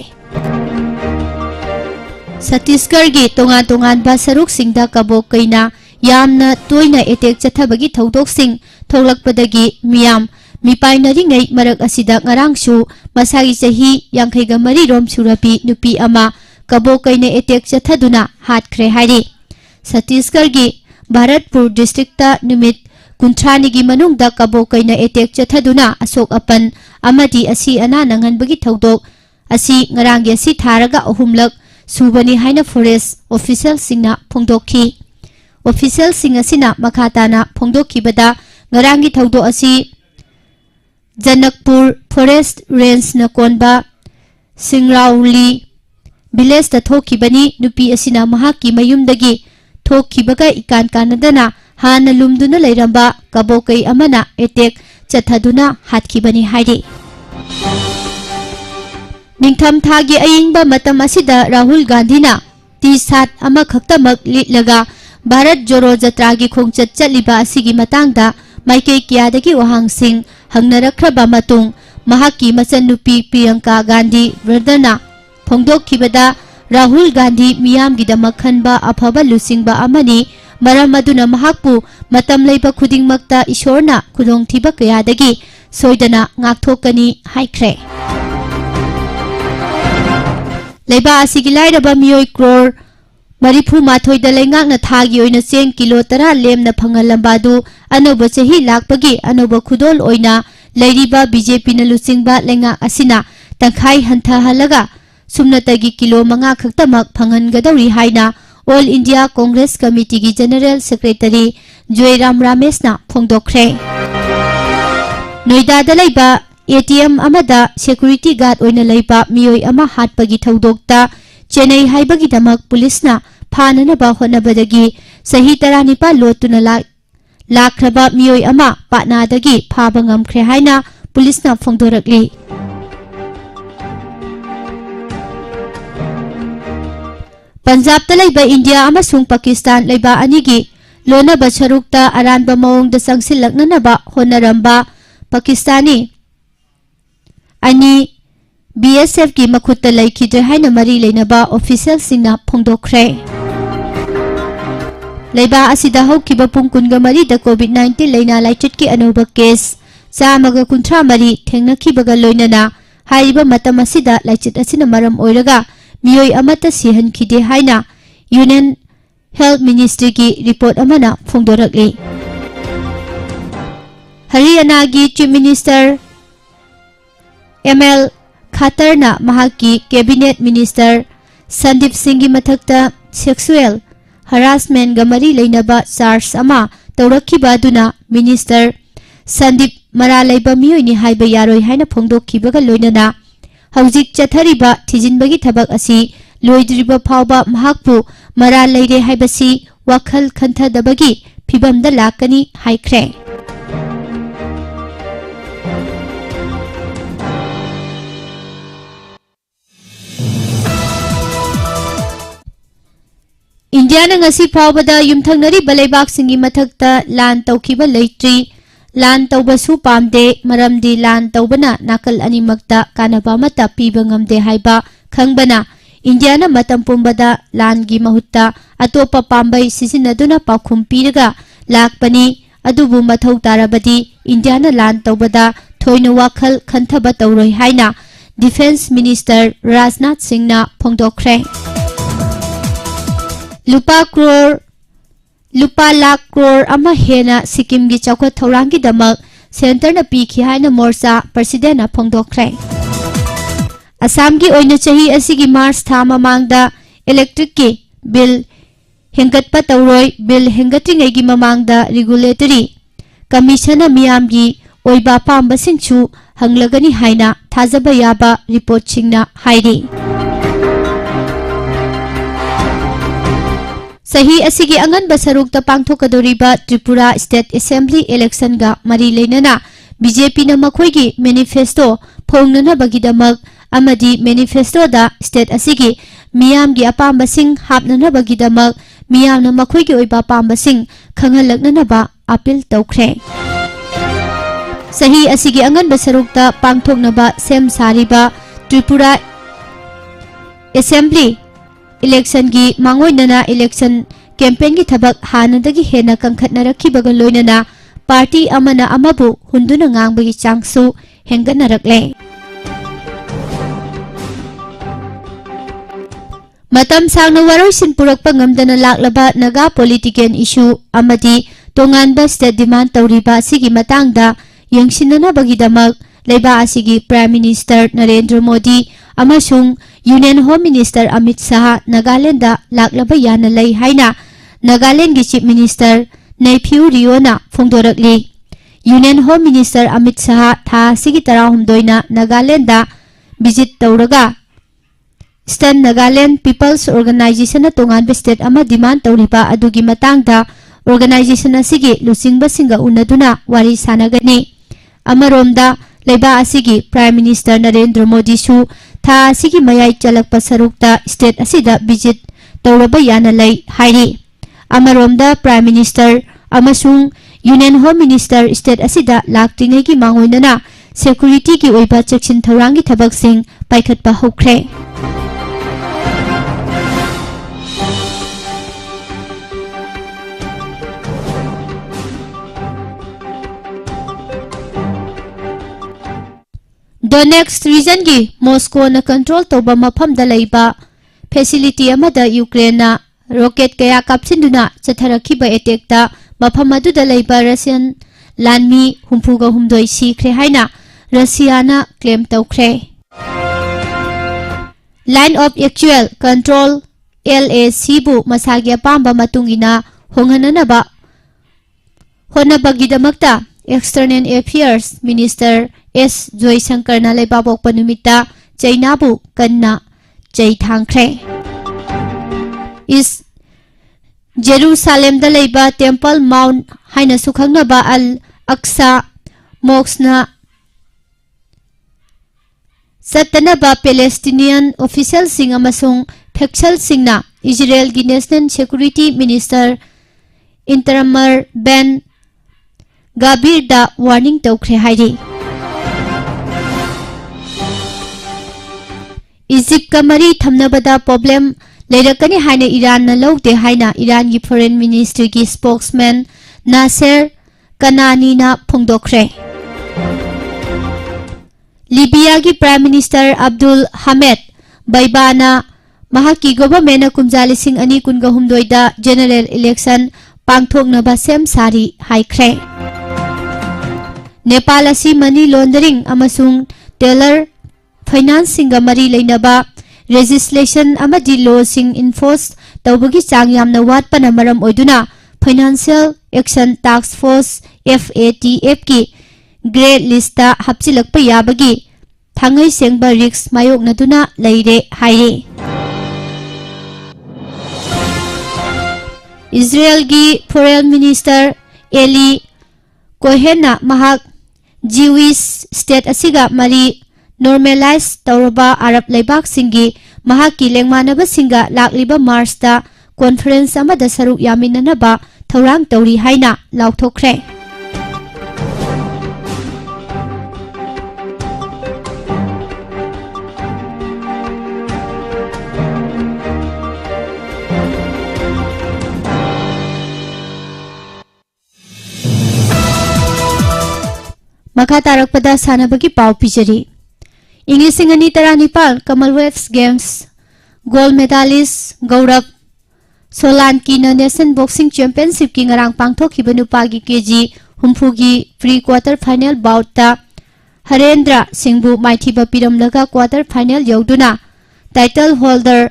छत्तीसगढ़ की तोंगान तोंगानबा सरुकसिंगदा कबोक कईना यामना तोयना एटेक चथबगी थौदोकसिंग थोलकपदगी मियाम मिपाइनरिङै मरक असिदा ngarangsu masagi chahi 54 rom surapi nupi ama कबोक कईना एटेक चथदुना हाटख्रे हाइरि छत्तीसगढ़ की भारतपुर डिस्ट्रिक्ट निमित कुंथ्रानिगी मनुंगदा कबोक कईना एटेक चथदुना अशोक अपन अमदी असि अना नंगनबगी थौदोक असि ngaranggi असि थारगा अहुमलक सुबनी हाइना फॉरेस्ट ऑफिशियल सिंगना फोंदोखी ऑफिशियल सिंग असिना मखाताना फोंदोखीबदा ngaranggi थौदो असि जनकपुर फॉरेस्ट रेंज न कोनबा सिंगराउली विलेज द थोखीबनी नुपी असिना महाकी मयुमदगी थोखीबगा इकान कानदना हाना लुमदुना लेरंबा कबोकई अमना एटेक चथदुना हाटखीबनी हाइरि निंगथम थागी अयिंगबा मतम असिदा राहुल गांधीना टी-शर्ट अमा खक्तमक लिटलगा भारत जोड़ो जत्रागी खोंगचत चलिबा असिगी मतांगदा माइके कियादगी वहांगसिंग हंगनरखरबा मतुंग महाकी मचनुपी प्रियंका गांधी वर्दना फोंदोखीबदा राहुल गांधी मियामगिदमक खनबा अफबा लुसिंगबा अमनी मरम अदुना महाकपु मतम लेबा खुदिंगमक्ता ईश्वरना खुदोंगथीबा कयादगी सोयदना ngakthokani हाइख्रे लेबा असिगी लाइरबा मियोय क्रोर मरिफु माथोइदा लेंगाकना थागी ओइना चेंग किलो 10 लेमना फंगलंबादु अनोबा चही लाकपगी अनोबा खुदोल ओइना लेरिबा बीजेपी न लुचिंगबा लेंगाक असिना तंखाई हंथहलगा सुमनतगी किलो 5 खक्तमक फंगनगदौरी हाइना ऑल इंडिया कांग्रेस कमिटी की जनरल सेक्रेटरी जयराम रमेशना फोंदोखरे नोइदा दलैबा एटीएम अमदा सिक्योरिटी गार्ड ओइना लैबा मियोय अमा हाटपगी थौदोकता चेन्नई हाइबगिदमक पुलिसना फाननबा होनबदगी सही 19 लोटुना लाखरबा मियोय अमा पाटनादगी फाबा ngamkhre हाइना पुलिसना फोंदोरकली पंजाब तलैबा इंडिया अमसुंग पाकिस्तान लैबा अनिगी लोनबा सरुकता अरानबा मवंगदा संगसिलकनबा होनरंबा पाकिस्तानी अनि बीएसएफ की मखुत्ता लैखिद्रे हाइना मरी लेनबा ऑफिशियल सिंगना फोंदोखरे लैबा असिदा हौखिबा पुंग कुनगा मरी द कोविड-19 लैना लाइचट की अनोबा केस चामगा कुंथ्रा मरी थेंगनखिबगा लोइनना हाइबा मतम असिदा लाइचट असिना मरम ओइरगा मियोय अमता सिहनखिदे हाइना यूनियन हेल्थ मिनिस्ट्री की रिपोर्ट अमना फोंदोरकली हरियाणा की चीफ मिनिस्टर एमएल खातरना महाकी कैबिनेट मिनिस्टर संदीप सिंह की मथक्ता सेक्सुअल हरासमेंट गमरी लेनबा चार्ज अमा तौरखिबादुना मिनिस्टर संदीप मरा लेबा मियोयनि हाइबा यारोय हाइना फोंदोखिबगा लोइनना हौजिक चथरिबा थिजिनबगी थबक असि लोइद्रिबा फावबा महाकपु मरा लेरे हाइबसी वखल खंथदबगी फिबमदा लाकनी हाइख्रे इंडिया ngasi फावबदा युमथंगनरी बलेबाक सिंगी मथक्ता लान तौखिबा लेट्री लान तौबसु पामदे मरमदी लान तौबना नाकल अनिमक्ता कानबा मता पीबा ngamde हाइबा खंगबना इंडिया न मतम पुंबदा लान गी महुत्ता अतोपा पामबै सिसिनदुना पाखुम पीरगा लाकपनी अदुबु मथौ तारबदी इंडिया न लान तौबदा थोइनो वाखल खंथबा तौरोय हाइना डिफेंस मिनिस्टर राजनाथ सिंह ना फोंदोखरे लुपा लाख क्रोर अमा हेना सिक्किम की चौखट थौरांगी दमक सेंटर न पीखी हाइना मोर्चा प्रेसिडेंट ना फोंदोखरे असम की ओइना चही असिगी मार्च था ममांगदा इलेक्ट्रिक की बिल हेंगतपा तौरोय बिल हेंगत्रिंगैगी ममांगदा रेगुलेटरी कमीशन मियाम की ओइबा पामबसिंगछु हंगलगनी हाइना थाजबा याबा रिपोर्ट सिंगना हाइरि सही असिगी अंगन बसरुक त पांगथोकदोरिबा त्रिपुरा स्टेट असेंबली इलेक्शन गा मरी लेनना बीजेपी न मखोइगी मैनिफेस्टो फोंगननबगिदमक अमदी मैनिफेस्टो दा स्टेट असिगी मियामगी अपामबसिंग हापननबगिदमक मियामन मखोइगी ओइबा पामबसिंग खंगलकननबा अपील तौखरे सही असिगी अंगन बसरुक्ता पांगथोकनबा सेम सारिबा त्रिपुरा असेंबली इलेक्शन की मांगोइनना इलेक्शन कैंपेन की थबक हानदगी हेना कंखटनरखिबगा लोइनना पार्टी अमना अमबु हुंदुना ngangbगी चांगसु हेंगनरकले मतम सांगना वरोइसिन पुरकपा ngamdana लाक्लबा नगा पॉलिटिकल इशू अमदी तोंगानबा स्टेट डिमांड तौरिबा सिगी मतंगदा यंगसिननबगीदमक लेबा असिगी प्राइम मिनिस्टर नरेंद्र मोदी अमसुंग union home minister Amit Shah Nagaland लाक्लबा याना लई हाइना नागालैंड की चीफ मिनिस्टर नेफ्यू रियोना फोंदोरकली union home minister Amit Shah था सिगी 13 नागालैंड विजिट तौरगा ईस्टर्न नागालैंड पीपल्स ऑर्गेनाइजेशन तोंगान स्टेट अमा डिमांड तौरिबा अदुगी मतंगदा ऑर्गेनाइजेशन असिगी लुसिंगबसिंगा उन्नदुना वारी सानगनी अमरोमदा लेबा असिगी प्राइम मिनिस्टर नरेंद्र मोदी सु था असिगी मयाई चलकपा सरुकता स्टेट असिदा विजिट तौरबा याना लई हाइरी अमरोमदा प्राइम मिनिस्टर अमसुंग यूनियन होम मिनिस्टर स्टेट असिदा लाक्तिंगे की मांगोइनना सिक्योरिटी की ओइबा चेक्सिन थौरांगी थबकसिंग पाइखटपा हौख्रे डोनेक्स रीजन की मॉस्को न कंट्रोल तौबा मफमदा लैबा फैसिलिटी अमदा यूक्रेन रॉकेट कया कापसिंदुना चथरखिबा एटेकता मफम अदुदा लैबा रशियन लानमी हुंफुगा हुमदोई सीख्रे हाइना रशियाना क्लेम तौख्रे line of actual control LAC बु मसागी अपांबा मतुंगिना होंगननबा होनबगीदमक्ता external affairs minister S Jaishankar ना लेबाबोकपा नुमिता चाइनाबु कन्ना चैथांख्रे इस जेरूसलेम दा लेबा टेम्पल माउंट हाइना सुखंगनबा अल अक्सा मोक्सना सत्तनबा पैलेस्टीनियन ऑफिशियल सिंग अमसुंग फेक्सल सिंगना इजराइल की नेशनल सिक्योरिटी मिनिस्टर इंटरमर बेन गाबिर दा वार्निंग तौख्रे हाइरी इजिप्ट का मरी थमनबदा प्रॉब्लम लेरकनी हाइना ईरान न लौदे हाइना ईरान की फॉरेन मिनिस्ट्री की स्पोक्समैन नासेर कनानी ना फोंदोख्रे लीबिया की प्राइम मिनिस्टर अब्दुल हमेद बैबाना महाकी गवर्नमेंट कुमजा 2023 जनरल इलेक्शन पांगथोकनबा सेम सारी हाइख्रे नेपाल असि मनी लॉन्डरिंग अमसुंग टेलर फाइनेंसिंग मरी लेनबा रेजिस्लेशन अमदी लॉसिंग इन्फोर्स तौबगी चांग यामना वाटपना मरम ओइदुना financial action task force FATF की ग्रे लिस्ट हपचिलकपा याबगी थांगै सेंगबा रिक्स मायोगनदुना लैरे हाइरे इजराइल की फॉरेन मिनिस्टर एली कोहेना महाक जीविश स्टेट असिगा मरी नॉर्मलाइज तौरबा अरब लेबाक सिंगी महाकी लेंगमानबा सिंगा लाक्लिबा मार्चता कॉन्फ्रेंस अमदा सरुक यामिननबा थौरांग तौरी हाइना लाउथोख्रे मखा तारकपदा सानबगी पाव पिजरी इंग्लिश इंगनी 19 Commonwealth Games gold medallist Gaurav Solanki national boxing championship की ngarang पांगथोखिबा नुपागी केजी हुमफुगी प्री क्वार्टर फाइनल बाउटता हरेंद्र सिंहबु माइथिबा पिरमलगा क्वार्टर फाइनल यौदुना टाइटल होल्डर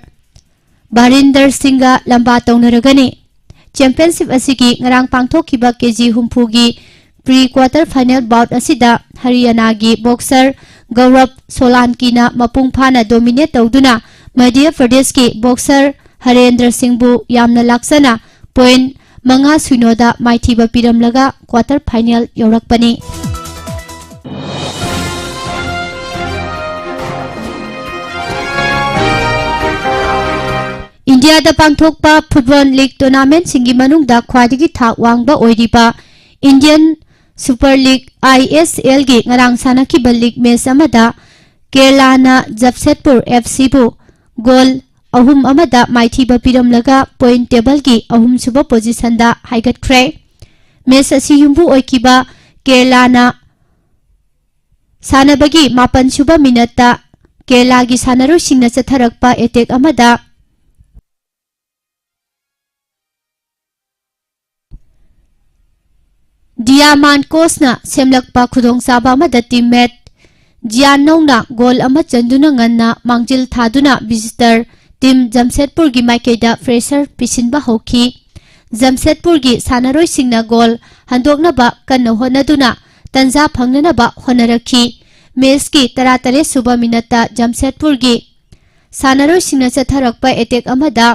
बारिंदर सिंगा लंबा तौनरगनी चैंपियनशिप असिगी ngarang पांगथोखिबा केजी हुमफुगी प्री क्वार्टर फाइनल बाउट असिदा हरियाणा की बॉक्सर गौरव सोलांकी ना मपुंग फाना डोमिनेट तौदुना मध्य प्रदेश की बॉक्सर हरेंद्र सिंहबु यामना लाक्सना पॉइंट 5-0 माइथिबा पिरमलगा क्वार्टर फाइनल यौरकपनी इंडिया दा पांगथोकपा फुटबॉल लीग टूर्नामेंट सिंगी मनुंगदा ख्वादिगी थाक वांगबा ओइरिबा इंडियन सुपर लीग ISL की ngarang sanakiba league match amada Kerala na Jamshedpur FC bu goal ahum amada maithiba piramlaga point table ki ahum suba position da haigatkhre match asi yumbu oikiba Kerala na sanabagi mapan suba minute da Kerala gi sanaru singna chatharakpa attack amada Diamond Kosna semlakpa khudong saba amada teammate Jianong goal ama chanduna nganna mangjil thaduna visitor team Jamshedpur gi maikeda fresher pisinba hoki Jamshedpur gi sanaroi singna goal handokna ba kanna honaduna tanja phangnana ba honarakhi match ki 13 suba minute Jamshedpur gi sanaroi singna chatharakpa attack amada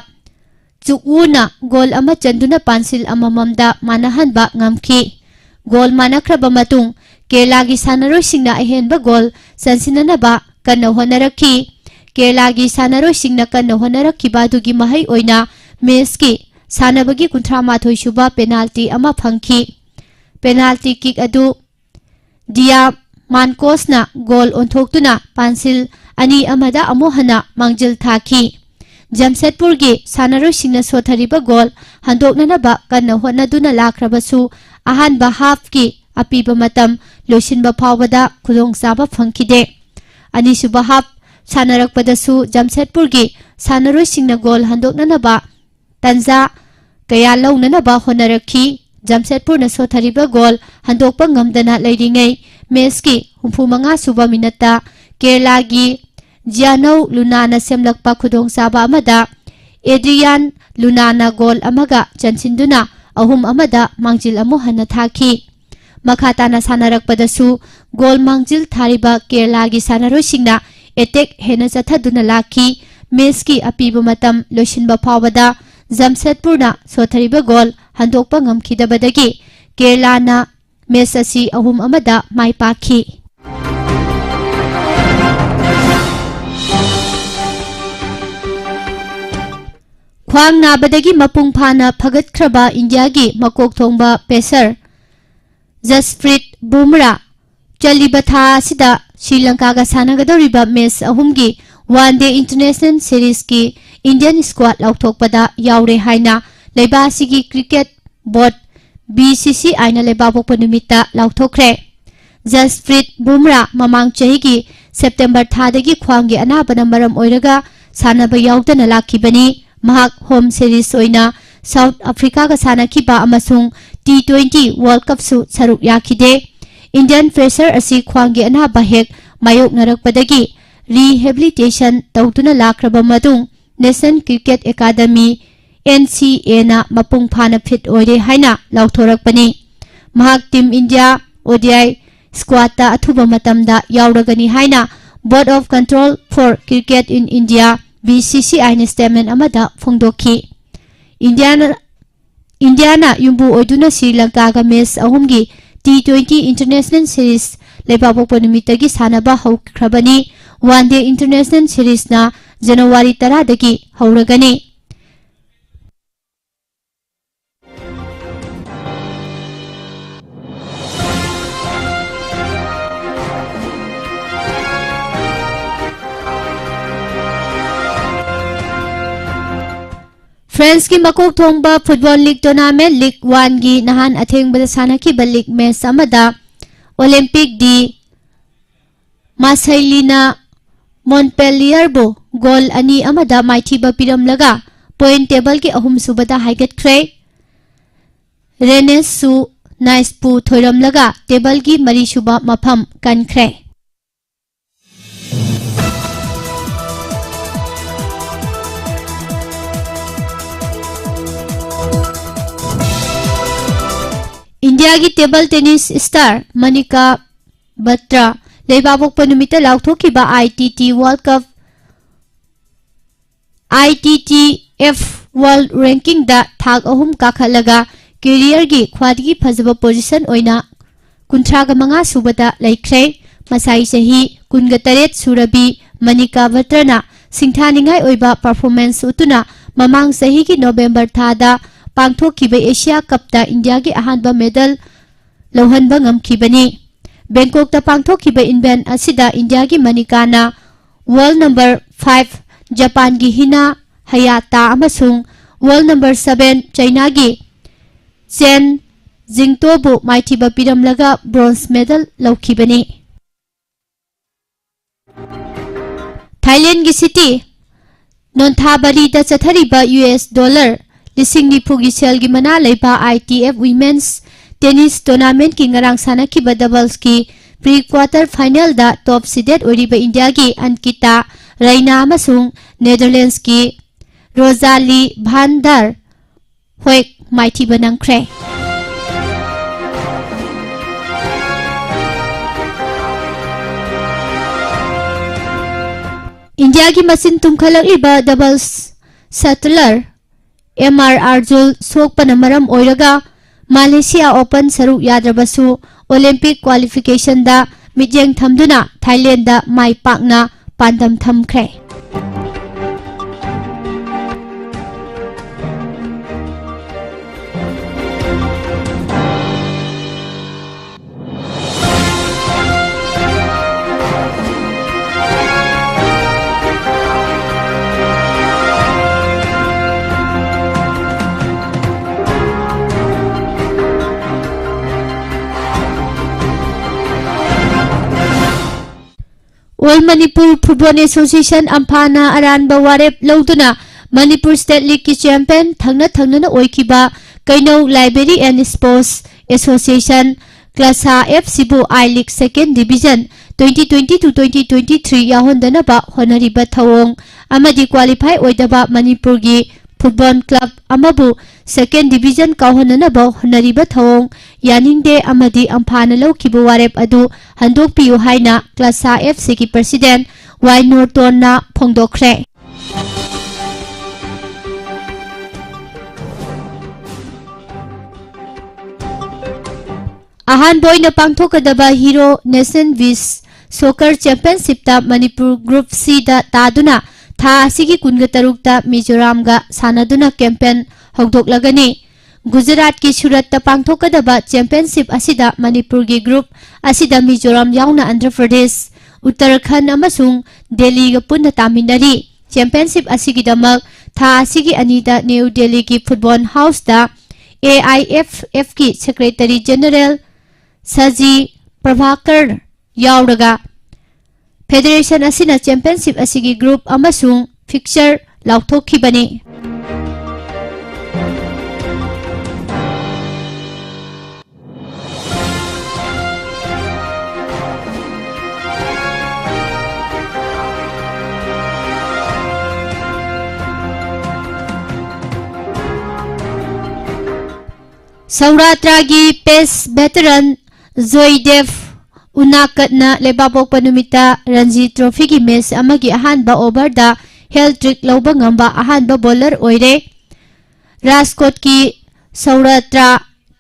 chukuna goal ama chanduna pansil amamamda manahanba ngamki goal manakraba matung Kerala gi sanaroi singna ahenba goal sansinana ba kanna honarakhi Kerala gi sanaroi singna kanna honarakhi badugi mahai oina match ki sanabagi 38 suba penalty ama phangki penalty kick adu Dia Mankosna goal onthoktuna pansil ani amada amohana mangjil thaki Jamshedpur gi sanaroi singna sothariba goal handoknana ba kanna honaduna lakhrabasu ahanba half ki apiba matam losinba phawbada khudong saba phangkide ani suba half sanarakpadasu Jamshedpur gi sanaroi singna goal handoknana ba tanja kaya launana ba honarakhi Jamshedpur na sothariba goal handokpa ngamdana leiringai match ki 35 suba minute Kerala gi Jianau Lunana semlakpa khudong saba amada Adrian Lunana goal amaga chansinduna ahum amada mangjil amohana thaki makhatana sanarakpadasu goal mangjil thariba Kerala gi sanaroi singna attack hena chathaduna lakhi match ki apiba matam losinba phawbada Jamshedpur na sothariba goal handokpa ngamkhidabadagi Kerala na match asi ahum amada maipakhi khwang nabadagi mapung phana phagatkraba India gi makok thongba pecer Jasprit Bumrah chaliba tha sida Sri Lanka ga sanagadoriba match ahumgi one day international series ki Indian squad lauthokpada yaure haina leiba sigi cricket board BCCI na leiba pokpa numita lauthokre Jasprit Bumrah mamang chahi gi September thadagi khwanggi anabana maram oiraga sanaba yaudana lakhibani mahak home series oina South Africa ga sanakiba amasung T20 World Cup su saruk yakhide Indian fresher asi khwanggi anaba hek mayok narakpadagi rehabilitation tawtuna lakraba matung National Cricket Academy NCA na mapung phana fit oire haina lauthorakpani mahak team India ODI squad ta athuba matamda yauragani haina Board of Control for Cricket in India BCCI na statement amada phongdokhi Indiana yumbu oiduna Sri Lanka ga match ahumgi T20 International Series leibabok panumitagi sanaba haukrabani one day international series na January 10 dagi hauragani France ki makok thongba football league tournament league 1 gi nahan athengbada sanaki league match amada Olympic di Marseille Montpellier bo goal ani amada maithiba piramlaga point table ki ahum subada haigatkhre Rennes su nice pu thoiramlaga table ki mari suba mafam kankhre India ki table tennis star Manika Batra leibabok panumita lauthokhiba ITT World Cup ITTF World Ranking da thak ahum kakhalaga career gi khwadgi phajaba position oina 35 subada laikhre masai sahi 18 surabi Manika Batra na singthaningai oiba performance utuna mamang sahi ki November thada pangthokhiba Asia Cup da India gi ahanba medal ꯂꯧꯍꯟꯕ ꯉꯝꯈꯤꯕꯅꯤ ꯕꯦꯡꯀꯣꯛꯇ ꯄꯥꯡꯊꯣꯛꯈꯤꯕ event ꯑꯁꯤꯗ ꯏꯟꯗꯤꯌꯥꯒꯤ ꯃꯅꯤꯀꯥꯅ world number 5 ꯖꯄꯥꯟꯒꯤ ꯍꯤꯅꯥ ꯍꯌꯥꯇꯥ ꯑꯃꯁꯨꯡ world number 7 ꯆꯥꯏꯅꯥꯒꯤ ꯆꯦꯟ ꯖꯤꯡꯇꯣꯕꯨ ꯃꯥꯏꯊꯤꯕ ꯄꯤꯔꯝꯂꯒ bronze medal ꯂꯧꯈꯤꯕꯅꯤ Thailand की city नोन्थाबारीदा चथरिबा US dollar $90,000 की सेल की मना लेबा ITF वुमेन्स टेनिस टूर्नामेंट की ngarang sanakhiba डबल्स की प्री क्वार्टर फाइनल दा टॉप सीडेड ओरिबा इंडिया की अंकिता रैना अमसुंग नेदरलैंड्स की रोजाली भांडार होइक माइथीबा नंख्रे इंडिया की मसिन तुम्खलक्लिबा डबल्स शटलर MR अर्जुल सोकपन मरम ओइरगा मलेशिया ओपन सरुक याद्रबसु ओलंपिक क्वालिफिकेशन दा मिजेंग थमदुना थाईलैंड दा माई पाकना पांदम थमख्रे All Manipur Football Association Ampana Aranba Warep Lauduna Manipur State League की चैंपियन थंगना ओइखिबा Keinou library and sports association KLASA FC I league second division 2020-2023 याहोंदनबा होनरिबा थवोंग अमदि क्वालिफाई ओइदबा मणिपुर की फुटबॉल क्लब अमबु सेकेंड डिवीजन काहोननबा होनरिबा थवोंग यानिंगदे अमदि अम्फाना लौखिबा वारेप अदु हंदोकपियु हाइना क्लासा FC की प्रेसिडेंट वाई नोरटोनना फोंदोखरे अहान बोइना पांथोकदबा हीरो नेशन विस सोकर चैंपियनशिप ता मणिपुर ग्रुप C दा तादुना था असिगी कुनगा तरुकता मिजोराम गा सानादुना कैंपेन हौदोकलगनी गुजरात की सूरत ता पांथोकदबा चैंपियनशिप असिदा मणिपुर की ग्रुप असिदा मिजोराम याउना आंध्र प्रदेश उत्तराखंड अमसुंग दिल्ली गा पुन्ना तामिनरी चैंपियनशिप असिगिदमक था असिगी अनिदा न्यू दिल्ली की फुटबॉल हाउस दा AIFF की सेक्रेटरी जनरल सजी प्रभाकर याउरगा फेडरेशन असिना चैंपियनशिप असिगी ग्रुप अमसुंग फिक्चर लाउथोखिबनी सौरात्रा की पेस वेटरन जोयदेव उनाकटना लेबापोक पनुमिता रणजी ट्रॉफी की मैच अमगी अहानबा ओवर दा हेल्थ ट्रिक लौबा ngamba अहानबा बॉलर ओइरे राजकोट की सौरात्रा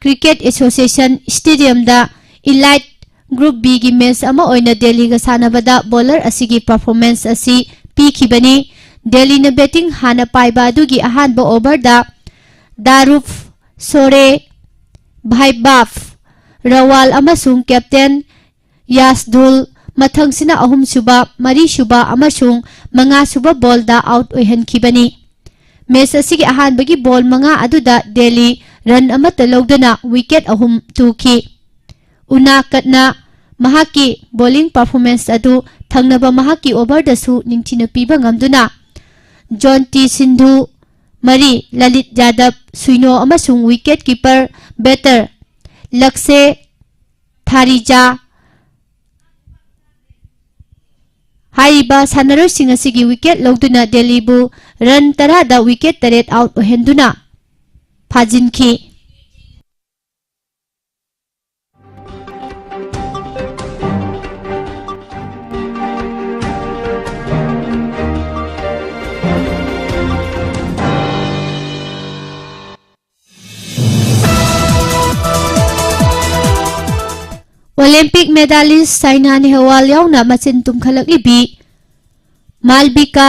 क्रिकेट एसोसिएशन स्टेडियम दा इलाइट ग्रुप B की मैच अमा ओइना दिल्ली गा सानबदा बॉलर असिगी परफॉर्मेंस असी पीखिबनी दिल्ली न बैटिंग हाना पाइबा अदुगी अहानबा ओवर दा दारूफ सोरे भाईबाफ रवाल अमसुंग कैप्टन यासदुल मथंगसिना अहुम सुबा मरी सुबा अमसुंग मंगा सुबा बॉल दा आउट ओइहनखिबनी मैच असिगी अहानबगी बॉल मंगा अदुदा दिल्ली रन अमत लौदना विकेट अहुम तुखी उनाकटना महाकी बॉलिंग परफॉर्मेंस अदु थंगनबा महाकी ओवर दसु निंथिना पीबा ngamduna जॉन्टी सिंधु मरी ललित यादव सुइनो अमसुंग विकेट कीपर बैटर लक्ष्य थारिजा हाइबा सानरोसिंग असिगी विकेट लौदुना दिल्लीबु रन 10 दा विकेट 8 आउट ओहेंदुना फाजिनखी ओलंपिक मेडलिस्ट साइना नेहवाल याउना मचिन तुम्खलक्लिबी मालबिका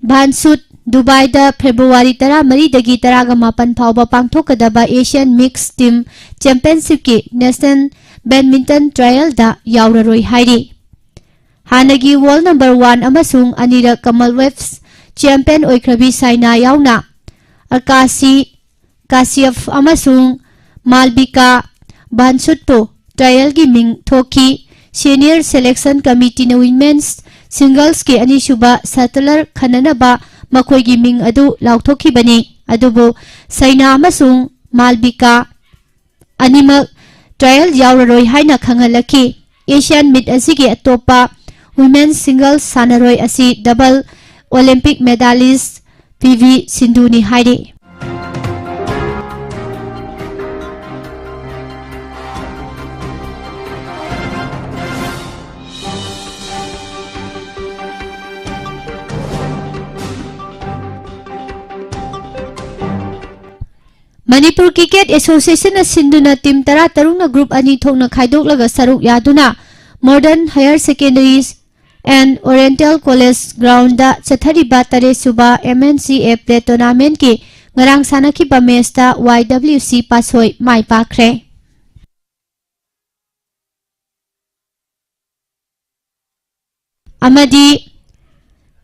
भानसुत दुबई फेब्रुआरी 13 18 फाउबा पांथोकदबा एशियन मिक्स टीम चैंपियनशिप की नेशनल बैडमिंटन ट्रायल दा यावररोई हाइरी हानगी वर्ल्ड नंबर 1 अमसुंग अनिरक कमलवेल्थ चैंपियन ओइख्रबी साइना यावना अकाशी कासियफ अमसुंग मालबिका बानसुटपो ट्रायल की मिंग थोकी सीनियर सिलेक्शन कमिटी न विमेन्स सिंगल्स के अनिसुबा सटलर खननबा मखोई की मिंग अदु लाउथोखिबनी अदुबो साइना अमसुंग मालबिका अनिमक ट्रायल यावररोई हाइना खंगलखी एशियन मीट असिगी अतोपा वुमेन्स सिंगल्स सानरोई असि डबल ओलंपिक मेडालिस्ट पीवी सिंधुनी हाइरे मणिपुर क्रिकेट एसोसिएशन सिंधुना टीम 13 ग्रुप अनि थोंना खाइदोकलगा सरुक यादुना modern higher secondaries and oriental college ground दा चथरिबा 3 सुबा MNCA प्ले टूर्नामेंट की ngarang sanakhiba मैच दा YWC पासोय माइ पाखरे अमदी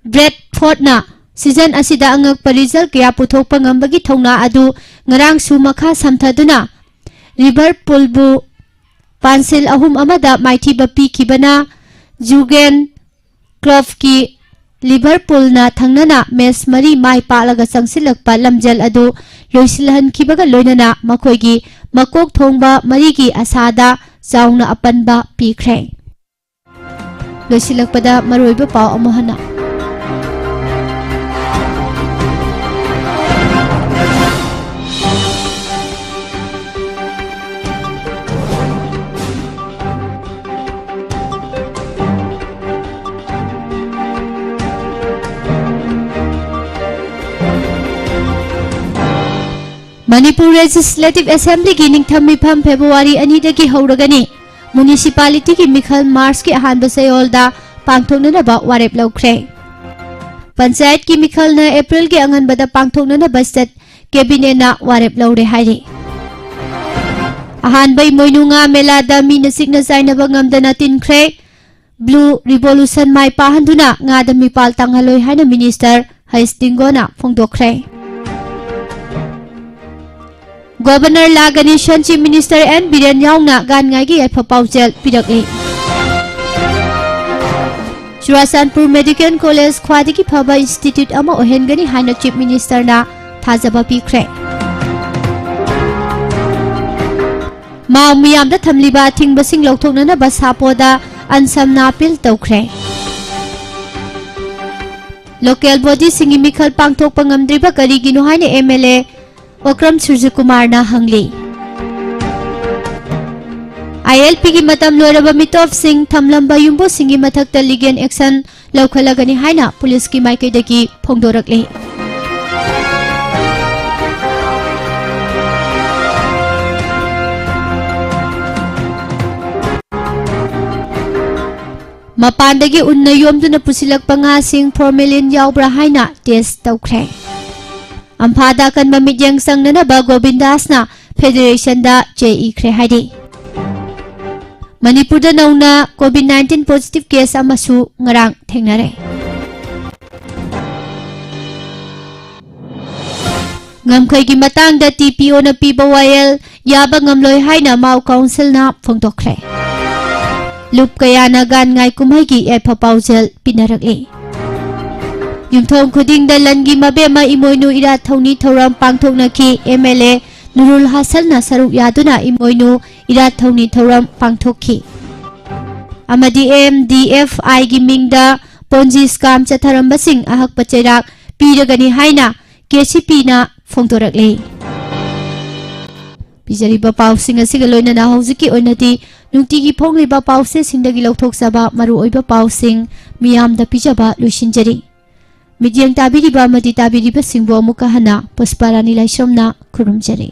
ब्रेडफोर्ड ना सीजन असिदा अंगक रिजल्ट कया पुथोकपा ngambagi thongna adu ngarang su makha samthaduna Liverpool bu pansil ahum amada maithiba pikibana Jurgen Klopp ki Liverpool na thangnana match mari mai palaga sangsilakpa lamjal adu loisilhan kibaga loinana makhoigi makok thongba mari ki asada chauna apanba pikre loisilakpada maroiba paw amohana Manipur legislative assembly की निंगथमिफम February 2 की हौरगनी municipality की मिखल मार्च के अहानब सयोलदा पांथोकननबा वारेप लौख्रे पंचायत की मिखल न अप्रैल के अंगनबदा पांथोकननबा state cabinet ना वारेप लौरे हाइरे अहानबै मोइनुंगा मेलादा मीना सिग्ना साइनबा ngamdana तिनख्रे ब्लू रिवोल्यूशन माइ पाहंदुना ngada mipal tanghaloi haina minister हाइस्टिंगोना फोंदोख्रे गवर्नर लागनी चीफ मिनिस्टर एन बीरेन यावना गानगाई याइफा पाउजेल पिरकली चुराचांदपुर मेडिकल कॉलेज ख्वादिगी फबा इंस्टीट्यूट अमा ओहेनगनी हाइना चीफ मिनिस्टर ना थाजबा पिख्रे माउ मियामदा थमलिबा थिंगबसिंग लौथोकनना बसापोदा अनसमना अपील तौख्रे लोकल बॉडी सिंगी मिखल पांगथोकपा ngamdriba करिगिनो हाइना MLA ओक्रम सूर्यकुमार ना हंगली ILP की मतम लोरबा मितोफ सिंह थमलंबा युम्बो सिंगी मथक्ता लीगल एक्शन लौखलगनी हाइना पुलिस की माइकैदगी फोंदोरकले मपानदगी उन्ना योमदुना पुसिलकपा nga sing formalin यावब्रा हाइना टेस्ट तौख्रे अम्फादा कन्बा मिजेंग संगनबा गोविंदासना फेडरेशन दा इख्रे हाइदे मणिपुर दा नौना कोविड-19 पॉजिटिव केस अमसु ngarang थेंगनारे ngamkhoi matang da TPO na piba wayel yaba ngamloi haina mau council na phongtokre lup kaya na gan ngai kumhai gi epa paujel pinarakle युमथों खुदिंग दा लनगी मबेमा इमोइनु इरा थौनी थौराम पांगथोकना की MLA नुरुल हासन ना सरुक यादुना इमोइनु इरा थौनी थौराम पांगथोकी अमदी MDFI गी मिंगदा पोंजी स्काम चथरंबसिंग अहक पचेराक पीरगनी हाइना KCP ना फोंदोरकले पिजरीबा पाउसिंग असिगा लोइना हौजिकी ओइनादी नुंतिगी फोंगलिबा पाउसे सिंगदगी लौथोकसबा मरु ओइबा पाउसिंग मियामदा पिजबा लुसिनजरी medium ताबिरिबा मदी ताबिरिबा सिंबो मुका हना पुष्पारानी लाइसोमना खुरुमजरी।